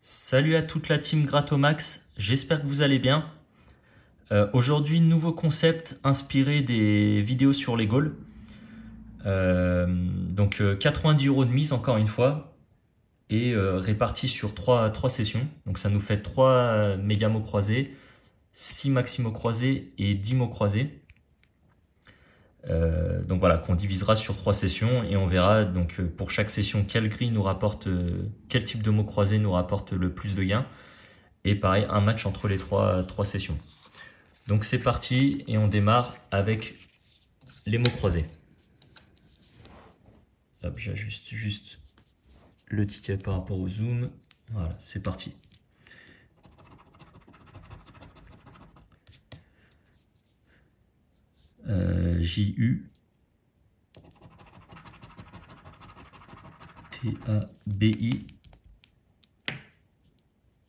Salut à toute la team Gratomax, j'espère que vous allez bien. Aujourd'hui, nouveau concept inspiré des vidéos sur les goals. 90 € de mise encore une fois et réparti sur 3 sessions. Donc ça nous fait 3 méga mots croisés, 6 maximaux croisés et 10 mots croisés. Donc voilà, qu'on divisera sur 3 sessions et on verra donc pour chaque session quel grille nous rapporte, quel type de mots croisés nous rapporte le plus de gains. Et pareil, un match entre les 3 sessions. Donc c'est parti et on démarre avec les mots croisés. Hop, j'ajuste juste le ticket par rapport au zoom. Voilà, c'est parti. JU TABI.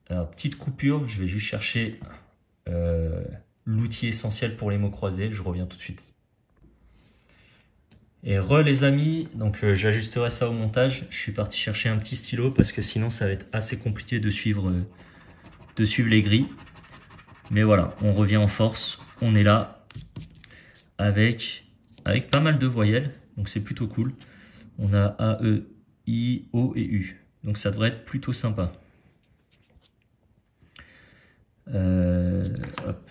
Alors, petite coupure, je vais juste chercher l'outil essentiel pour les mots croisés. Je reviens tout de suite. Et les amis, donc j'ajusterai ça au montage. Je suis parti chercher un petit stylo parce que sinon ça va être assez compliqué de suivre les grilles. Mais voilà, on revient en force. On est là avec pas mal de voyelles. Donc c'est plutôt cool. On a A, E, I, O et U. Donc ça devrait être plutôt sympa. Hop.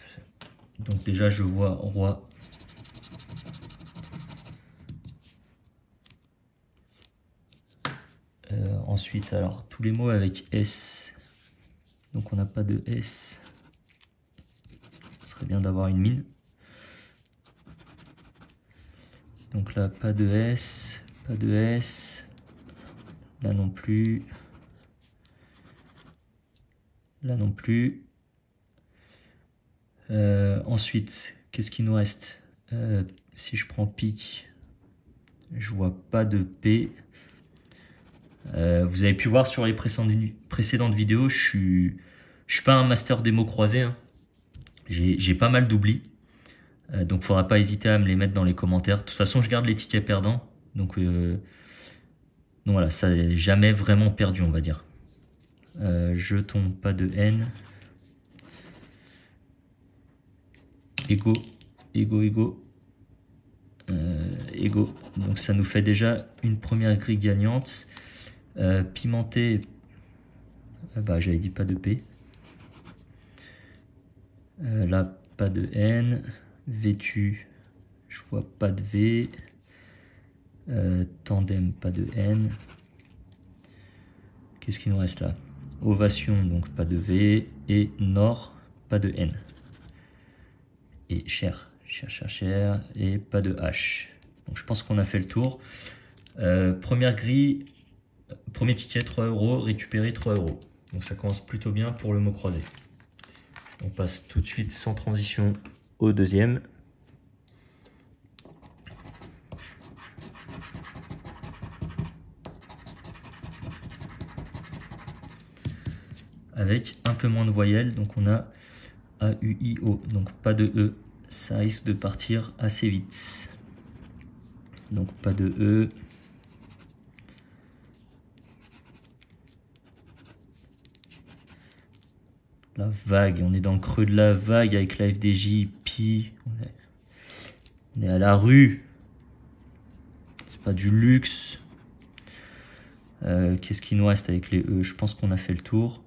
Donc déjà je vois roi. Ensuite, alors tous les mots avec S. Donc on n'a pas de S. Ce serait bien d'avoir une mine. Donc là, pas de S, pas de S. Là non plus. Là non plus. Ensuite, qu'est-ce qu'il nous reste? Si je prends pique, je vois pas de P. Vous avez pu voir sur les précédentes vidéos, je suis pas un master des mots croisés. Hein. J'ai pas mal d'oublis. Donc faudra pas hésiter à me les mettre dans les commentaires. De toute façon, je garde les tickets perdants. Donc voilà, ça n'est jamais vraiment perdu, on va dire. Jeton, pas de N. Ego. Ego. Donc ça nous fait déjà une première grille gagnante. Pimenté, bah j'avais dit pas de P. Là, pas de N. Vêtu, je vois pas de V. Tandem, pas de N. Qu'est-ce qu'il nous reste là? Ovation, donc pas de V. Et Nord, pas de N. Et cher, et pas de H. Donc je pense qu'on a fait le tour. Première grille, premier ticket 3 €, récupéré 3 €. Donc ça commence plutôt bien pour le mot croisé. On passe tout de suite sans transition au deuxième. Avec un peu moins de voyelles, donc on a A, U, I, O, donc pas de E, ça risque de partir assez vite. Donc pas de E. La vague, on est dans le creux de la vague avec la FDJ, Pi, on est à la rue, c'est pas du luxe. Qu'est-ce qu'il nous reste avec les E? Je pense qu'on a fait le tour.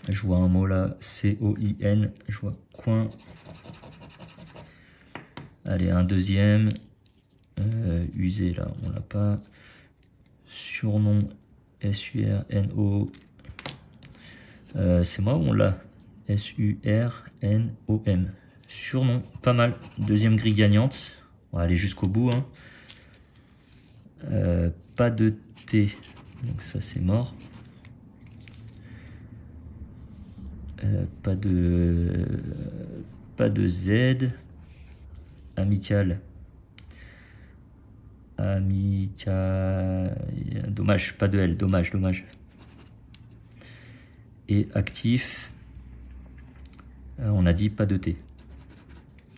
Je vois un mot là, C-O-I-N, je vois coin. Allez, un deuxième. Usé là, on l'a pas. Surnom, S-U-R-N-O. C'est moi ou on l'a? S-U-R-N-O-M. Surnom, pas mal. Deuxième grille gagnante. On va aller jusqu'au bout. Hein. Pas de T, donc ça c'est mort. Pas de Z. Amical. Dommage, pas de L, dommage. Et actif. On a dit pas de T.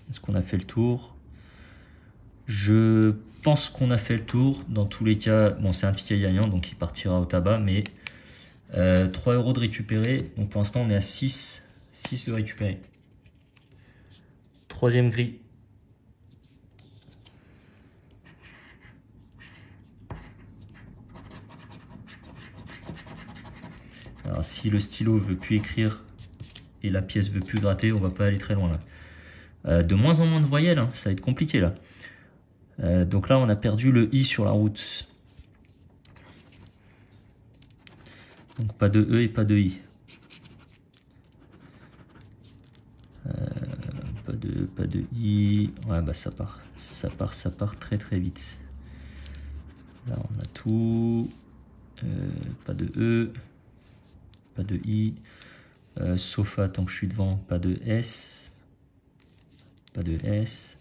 Est-ce qu'on a fait le tour? Je pense qu'on a fait le tour. Dans tous les cas, bon, c'est un ticket gagnant, donc il partira au tabac, mais 3 € de récupérer. Donc pour l'instant, on est à 6 de récupérer. Troisième grille. Alors si le stylo veut plus écrire et la pièce veut plus gratter, on va pas aller très loin là. De moins en moins de voyelles, hein, ça va être compliqué là. Donc là on a perdu le I sur la route. Donc pas de E et pas de I. Pas de I. Ouais bah ça part très très vite. Là on a tout. Pas de E. Pas de I. Sofa tant que je suis devant, pas de S. Pas de S.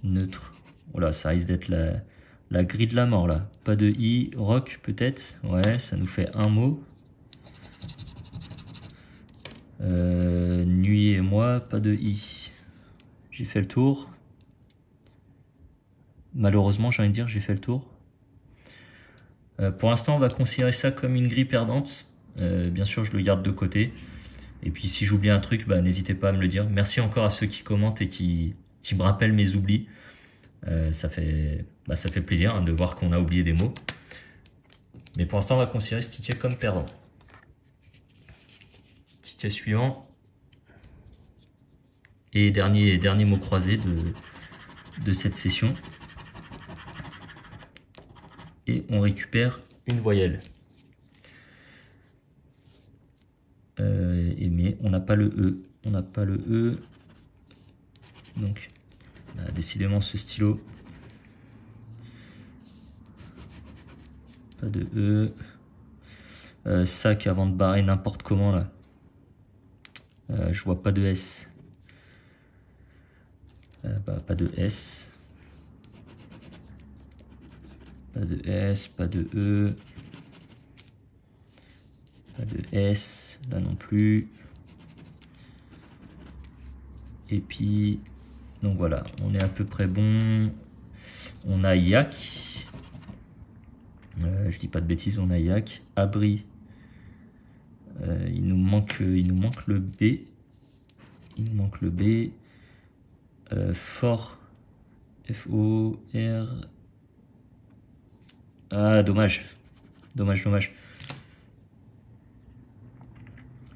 Neutre. Voilà, ça risque d'être la grille de la mort là. Pas de I. Rock peut-être. Ouais, ça nous fait un mot. Nuit et moi, pas de I. J'ai fait le tour. Malheureusement, j'ai envie de dire, j'ai fait le tour. Pour l'instant, on va considérer ça comme une grille perdante. Bien sûr, je le garde de côté. Et puis, si j'oublie un truc, bah, n'hésitez pas à me le dire. Merci encore à ceux qui commentent et qui me rappellent mes oublis. Ça fait plaisir hein, de voir qu'on a oublié des mots. Mais pour l'instant, on va considérer ce ticket comme perdant. Ticket suivant. Et dernier mot croisé de cette session. Et on récupère une voyelle. Mais on n'a pas le E. On n'a pas le E. Donc, décidément, ce stylo. Pas de E. Sac avant de barrer n'importe comment là. Je vois pas de S. Pas de S. Pas de S, pas de E. Pas de S, là non plus. Et puis, donc voilà, on est à peu près bon. On a Yak. Je dis pas de bêtises, on a Yak. Abri. Il nous manque le B. Il nous manque le B. Fort. F-O-R. Ah, dommage. Dommage.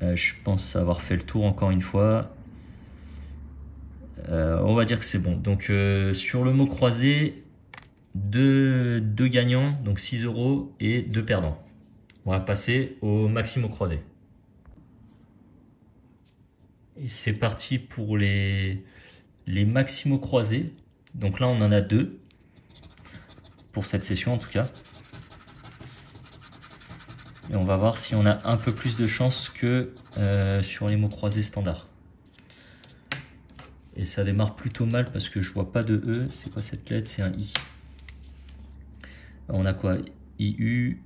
Je pense avoir fait le tour encore une fois. On va dire que c'est bon. Donc, sur le mot croisé, deux gagnants, donc 6 € et 2 perdants. On va passer au maximum croisé. Et c'est parti pour les maximaux croisés. Donc là, on en a 2 pour cette session en tout cas. Et on va voir si on a un peu plus de chance que sur les mots croisés standards. Et ça démarre plutôt mal parce que je vois pas de E. C'est quoi cette lettre? C'est un I. On a quoi? IU.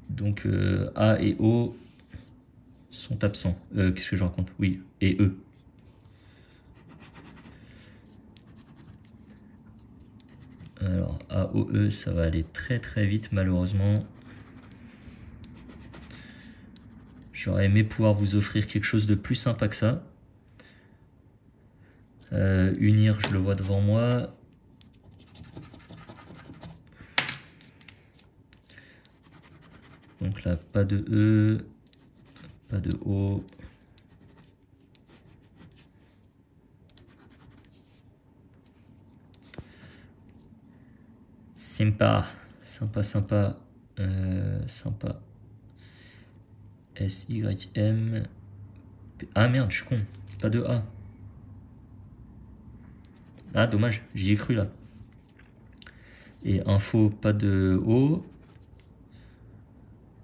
Donc A et O sont absents. Qu'est-ce que je raconte? Oui, et E. Alors A, O, E, ça va aller très très vite malheureusement. J'aurais aimé pouvoir vous offrir quelque chose de plus sympa que ça. Unir, je le vois devant moi. Donc là, pas de E, pas de O. Sympa. Sympa. S-Y-M. Ah merde, je suis con. Pas de A. Ah, dommage, j'y ai cru là. Et info, pas de O.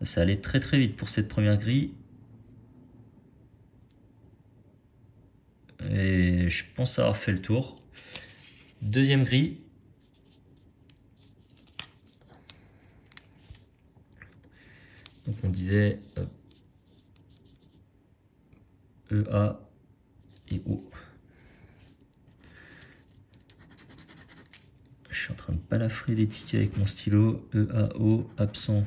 Ça allait très très vite pour cette première grille. Et je pense avoir fait le tour. Deuxième grille. Donc on disait E, A et O. balafrer les tickets avec mon stylo. EAO, absent.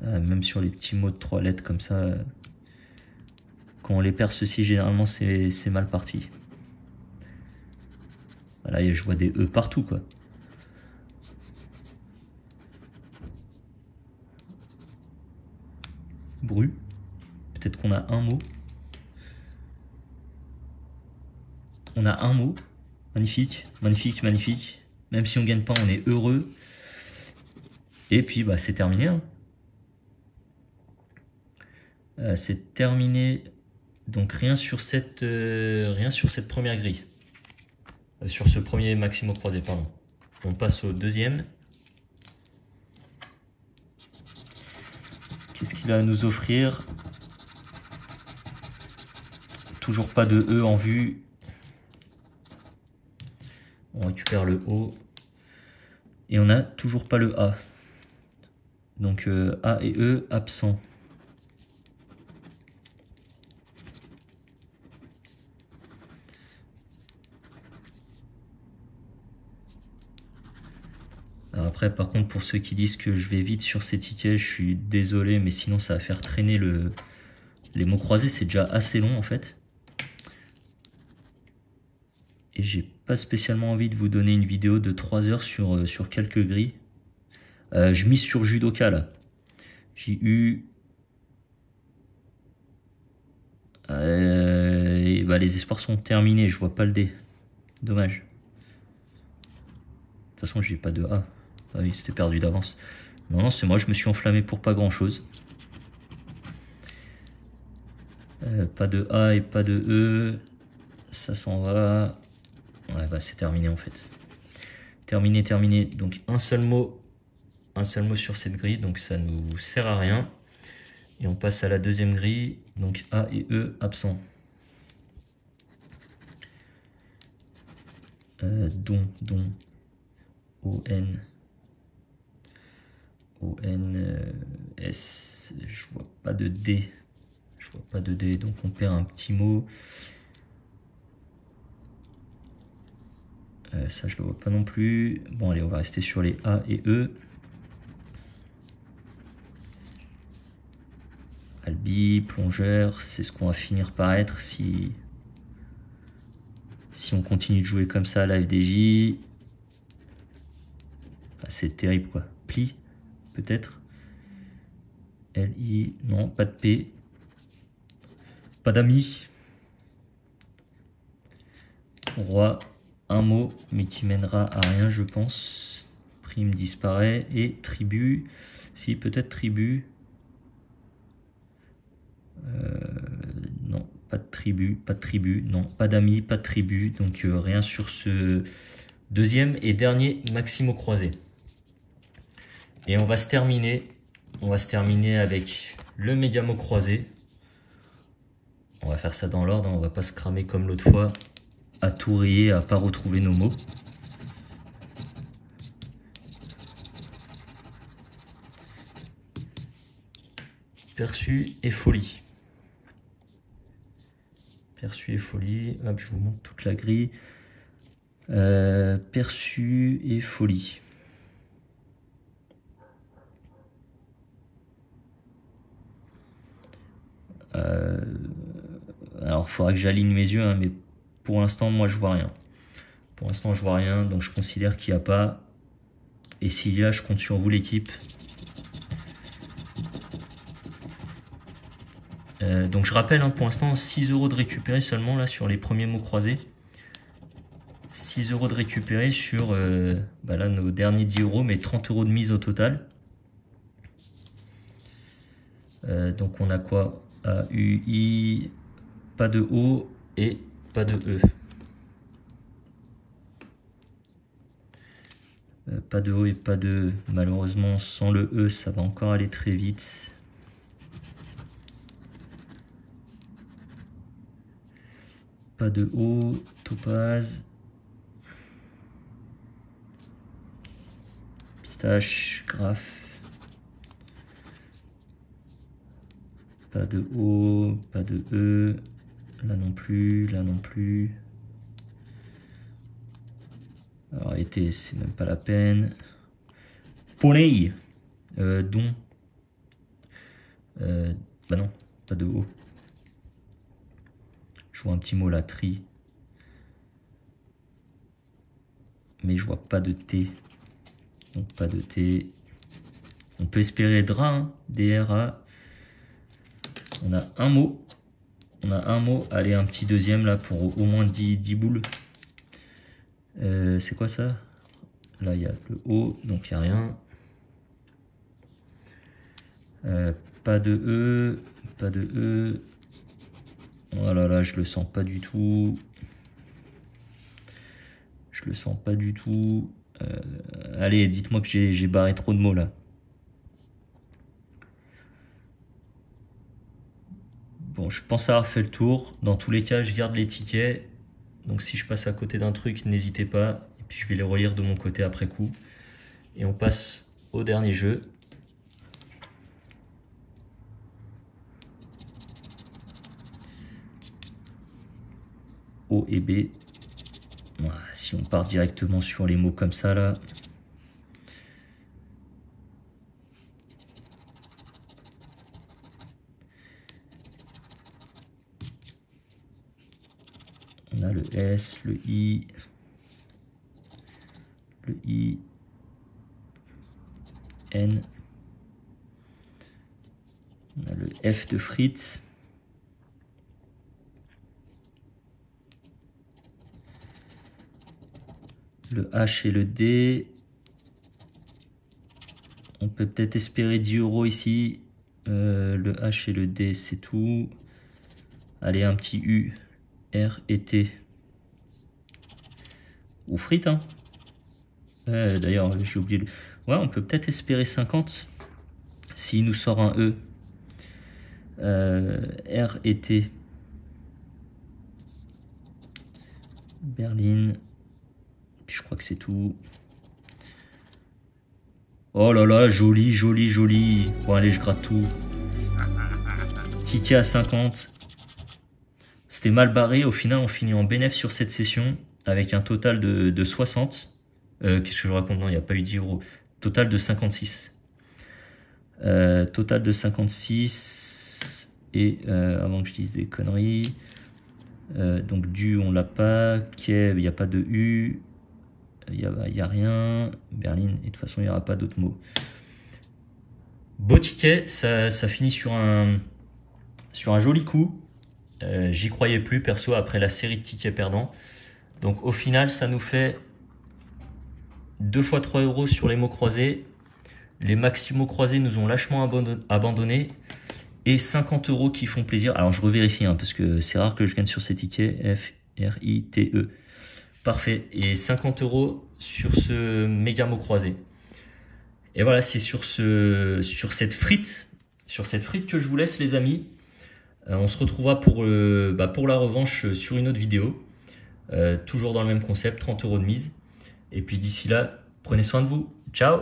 Même sur les petits mots de 3 lettres comme ça, quand on les perd ceci, généralement c'est mal parti. Voilà, je vois des E partout quoi. Bru. Peut-être qu'on a un mot. On a un mot. Magnifique, magnifique, magnifique. Même si on gagne pas, on est heureux. Et puis bah c'est terminé. Hein. C'est terminé. Donc rien sur cette première grille. Sur ce premier Maximo croisé, pardon. On passe au deuxième. Qu'est-ce qu'il a à nous offrir? Toujours pas de E en vue. On récupère le O. Et on n'a toujours pas le A. Donc A et E absents. Alors après, par contre, pour ceux qui disent que je vais vite sur ces tickets, je suis désolé, mais sinon ça va faire traîner les mots croisés. C'est déjà assez long en fait. Et j'ai pas spécialement envie de vous donner une vidéo de 3 heures sur quelques grilles. Je mise sur Judoka là. J'ai eu... et bah, les espoirs sont terminés, je vois pas le D. Dommage. De toute façon, j'ai pas de A. Ah oui, c'était perdu d'avance. Non, non, c'est moi, je me suis enflammé pour pas grand chose. Pas de A et pas de E. Ça s'en va. Ouais, bah c'est terminé en fait. Terminé, terminé. Donc un seul mot sur cette grille, donc ça nous sert à rien. Et on passe à la deuxième grille, donc A et E absents. Don, O-N, S, je vois pas de D. Je vois pas de D, donc on perd un petit mot. Ça, je le vois pas non plus. Bon, allez, on va rester sur les A et E. Albi, plongeur, c'est ce qu'on va finir par être si on continue de jouer comme ça à la FDJ. Ah, c'est terrible quoi. Pli, peut-être. L-I, non, pas de P. Pas d'amis. Roi, un mot, mais qui mènera à rien, je pense. Prime disparaît. Et tribu, si, peut-être tribu. Non, pas de tribu, non, pas d'amis, pas de tribu, donc rien sur ce deuxième et dernier Maximo croisé. Et on va se terminer avec le Mediamo croisé. On va faire ça dans l'ordre, on va pas se cramer comme l'autre fois, à tout rayer, à pas retrouver nos mots. Perçu et folie. Perçu et folie. Hop, je vous montre toute la grille. Perçu et folie. Alors, il faudra que j'aligne mes yeux, hein, mais pour l'instant, moi, je vois rien. Pour l'instant, je vois rien, donc je considère qu'il n'y a pas. Et s'il y a, je compte sur vous, l'équipe. Donc je rappelle, hein, pour l'instant 6 € de récupérer seulement là sur les premiers mots croisés. 6 € de récupérer sur bah là, nos derniers 10 €, mais 30 € de mise au total. Donc on a quoi? A, U, I, pas de O et pas de E. Pas de O et pas de E. Malheureusement, sans le E, ça va encore aller très vite. Pas de O, topaz. Pistache, graphe. Pas de O, pas de E. Là non plus, là non plus. Alors été, c'est même pas la peine. Poney, don. Bah non, pas de O. Je vois un petit mot là, tri. Mais je vois pas de T. Donc pas de T. On peut espérer DRA, hein, D-R-A. On a un mot. On a un mot. Allez, un petit deuxième là pour au moins 10 boules. C'est quoi ça? Là, il y a le O, donc il n'y a rien. Pas de E, pas de E. Oh là là, je le sens pas du tout. Je le sens pas du tout. Allez, dites-moi que j'ai barré trop de mots là. Bon, je pense avoir fait le tour. Dans tous les cas, je garde les tickets. Donc si je passe à côté d'un truc, n'hésitez pas. Et puis je vais les relire de mon côté après coup. Et on passe au dernier jeu. O et B. Voilà, si on part directement sur les mots comme ça là. On a le S, le I, N. On a le F de frites. Le H et le D. On peut peut-être espérer 10 € ici. Le H et le D, c'est tout. Allez, un petit U, R et T. Ou frites, hein. D'ailleurs, j'ai oublié le... Ouais, on peut peut-être espérer 50. S'il nous sort un E. R et T. Berlin. Puis je crois que c'est tout. Oh là là, joli, joli, joli. Bon, allez, je gratte tout. Ticket à 50. C'était mal barré. Au final, on finit en bénéf sur cette session avec un total de 60. Qu'est-ce que je raconte? Non, il n'y a pas eu 10 €. Total de 56. Total de 56. Et avant que je dise des conneries. Donc du, on l'a pas. Kiev, il n'y a pas de U. Il n'y a rien. Berlin, et de toute façon, il n'y aura pas d'autres mots. Beau ticket, ça finit sur un joli coup. J'y croyais plus, perso, après la série de tickets perdants. Donc au final, ça nous fait 2 fois 3 € sur les mots croisés. Les maximaux croisés nous ont lâchement abandonné. Et 50 € qui font plaisir. Alors je revérifie, hein, parce que c'est rare que je gagne sur ces tickets. F, R, I, T, E. Parfait. Et 50 € sur ce méga mot croisé. Et voilà, c'est sur cette frite que je vous laisse, les amis. On se retrouvera pour la revanche sur une autre vidéo. Toujours dans le même concept, 30 € de mise. Et puis d'ici là, prenez soin de vous. Ciao!